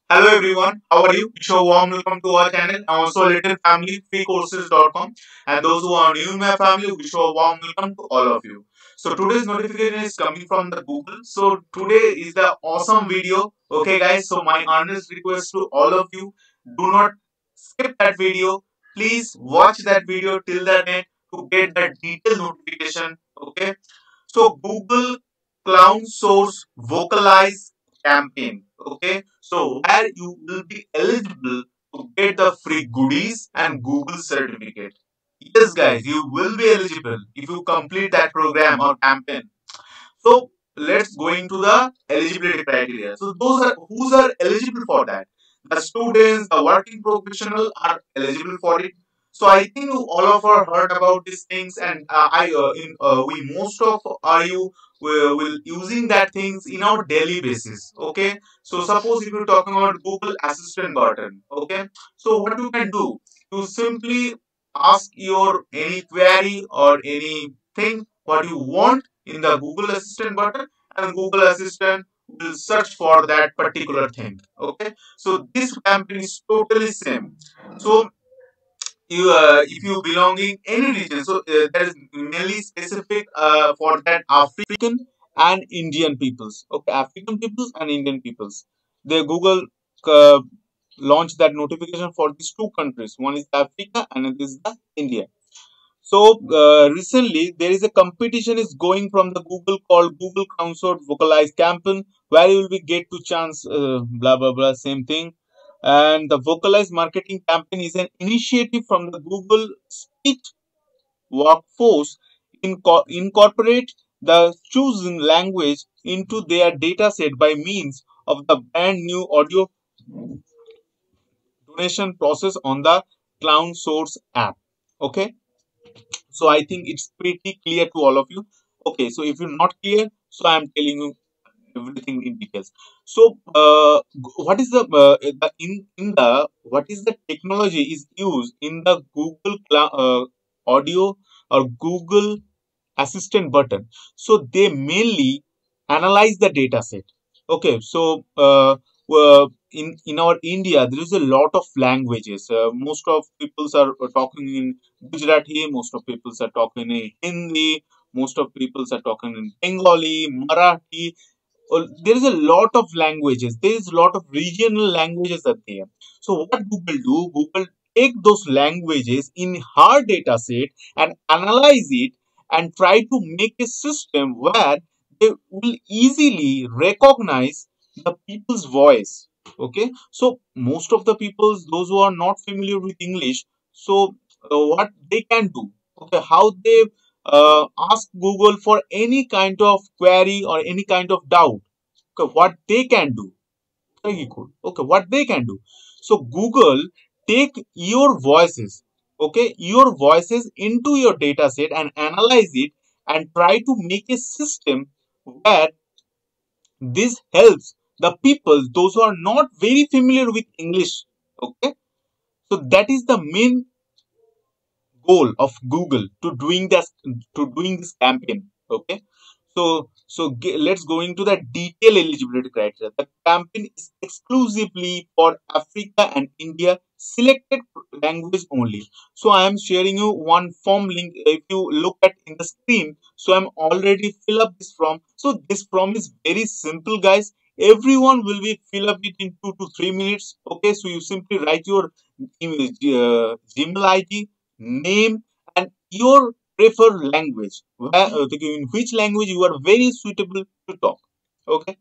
Hello everyone, how are you? Wish you a warm welcome to our channel and also Little Family freecourses.com. And those who are new in my family, wish you a warm welcome to all of you. So today's notification is coming from the Google. So today is the awesome video. Okay guys, so my honest request to all of you, do not skip that video. Please watch that video till the end to get that detailed notification. Okay. So Google Cloud Source Vocalize campaign. Okay. So where you will be eligible to get the free goodies and Google certificate. Yes, guys, you will be eligible if you complete that program or campaign. So let's go into the eligibility criteria. So those are who's are eligible for that. The students, the working professional are eligible for it. So I think you all of our heard about these things, and I in we most of are you will using that things in our daily basis. Okay, so suppose if you're talking about Google Assistant button, okay, so what you can do, you simply ask your any query or anything what you want in the Google Assistant button, and Google Assistant will search for that particular thing. Okay, so this campaign is totally same. So you if you belonging any region, so that is mainly specific for that African and Indian peoples. Okay, African peoples and Indian peoples. The Google uh, launched that notification for these two countries. One is Africa and it is the India. So recently, there is a competition is going from the Google called Google Consort Vocalize Campaign, where you will be get to chance blah blah blah same thing. And the Vocalize marketing campaign is an initiative from the Google Speech Workforce incorporate the chosen language into their dataset by means of the brand new audio donation process on the Cloud Source app. Okay, so I think it's pretty clear to all of you. Okay, so if you're not clear, so I'm telling you everything in details. So what is the in the what is the technology is used in the audio or Google Assistant button? So they mainly analyze the data set. Okay, so in our India there is a lot of languages. Most of peoples are talking in Gujarati. Most of peoples are talking in Hindi. Most of peoples are talking in Bengali, Marathi. There is a lot of languages. There is a lot of regional languages are there. So what Google do? Google take those languages in her data set and analyze it and try to make a system where they will easily recognize the people's voice. Okay, so most of the peoples, those who are not familiar with English, so what they can do, okay, how they ask Google for any kind of query or any kind of doubt. Okay, what they can do. Very good. Okay, what they can do. So Google take your voices, okay, your voices into your data set and analyze it and try to make a system where this helps the people, those who are not very familiar with English. Okay, so that is the main goal of Google to doing this campaign. Okay, so let's go into the detailed eligibility criteria. The campaign is exclusively for Africa and India, selected language only. So I am sharing you one form link. If you look at in the screen, so I'm already fill up this form. So this form is very simple, guys. Everyone will be fill up it in 2 to 3 minutes. Okay, so you simply write your Gmail ID, name, and your preferred language, in which language you are very suitable to talk. Okay,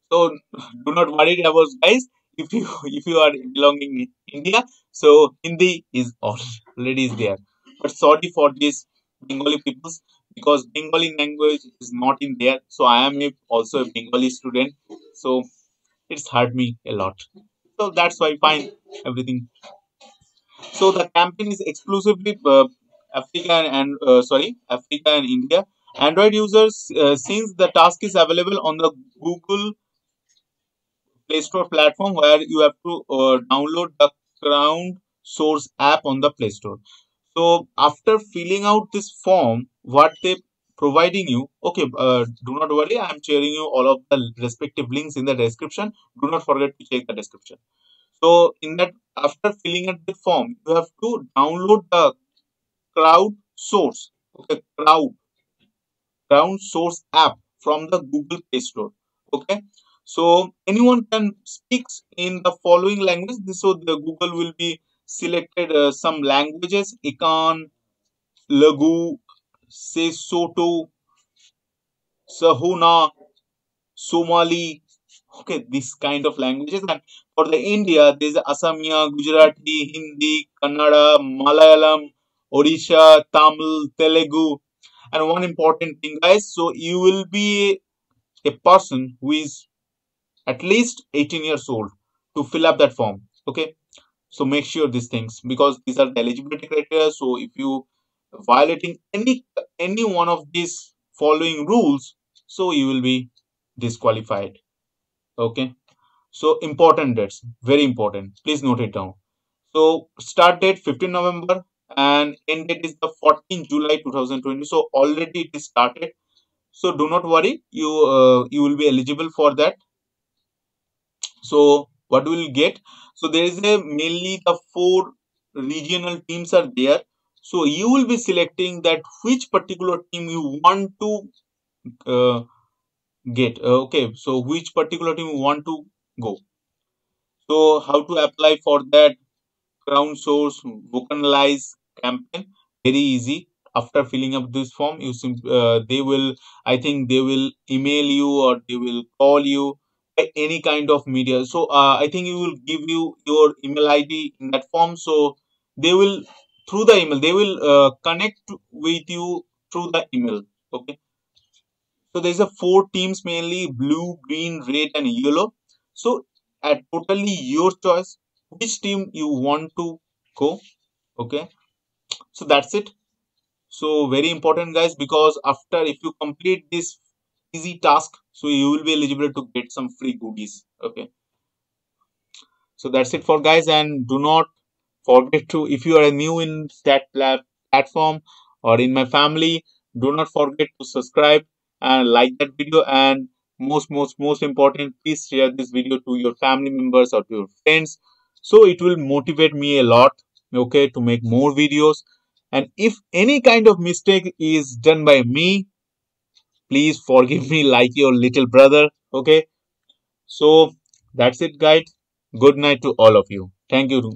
so do not worry about, guys, if you if you are belonging in India, so Hindi is already is there, but sorry for this Bengali peoples, because Bengali language is not in there. So I am also a Bengali student, so it's hurt me a lot. So that's why fine, everything. So the campaign is exclusively Africa and India. Android users, since the task is available on the Google Play Store platform, where you have to download the Ground Source app on the Play Store. So after filling out this form, what they providing you, okay, do not worry, I'm sharing you all of the respective links in the description. Do not forget to check the description. So in that, after filling out the form, you have to download the crowd source, okay, crowd source app from the Google Play Store. Okay, so anyone can speak in the following language. So the Google will be selected some languages: Ikan, Lagu, Sesotho, Sahuna, Somali. Okay, this kind of languages. And for the India, there's Assamia, Gujarati, Hindi, Kannada, Malayalam, Odisha, Tamil, Telugu. And one important thing, guys, so you will be a person who is at least 18 years old to fill up that form. Okay, so make sure these things, because these are the eligibility criteria. So if you violating any one of these following rules, so you will be disqualified. Okay, so important dates, very important, please note it down. So start date 15 November and end date is the 14 July 2020. So already it is started. So do not worry, you will be eligible for that. So what we will get? So there is a mainly the four regional teams are there. So you will be selecting that which particular team you want to uh, get. Okay, so which particular team you want to go. So how to apply for that ground source vocalize campaign? Very easy. After filling up this form, they will, I think they will email you or they will call you by any kind of media. So I think you will give you your email ID in that form. So they will, through the email, they will connect with you through the email. Okay. So there's a four teams mainly: blue, green, red, and yellow. So at totally your choice, which team you want to go. Okay. So that's it. So very important, guys, because after if you complete this easy task, so you will be eligible to get some free goodies. Okay. So that's it for guys, and do not forget to, if you are new in that platform or in my family, do not forget to subscribe and like that video. And most important, please share this video to your family members or to your friends, so it will motivate me a lot, okay, to make more videos. And if any kind of mistake is done by me, please forgive me like your little brother. Okay, so that's it, guys. Good night to all of you. Thank you.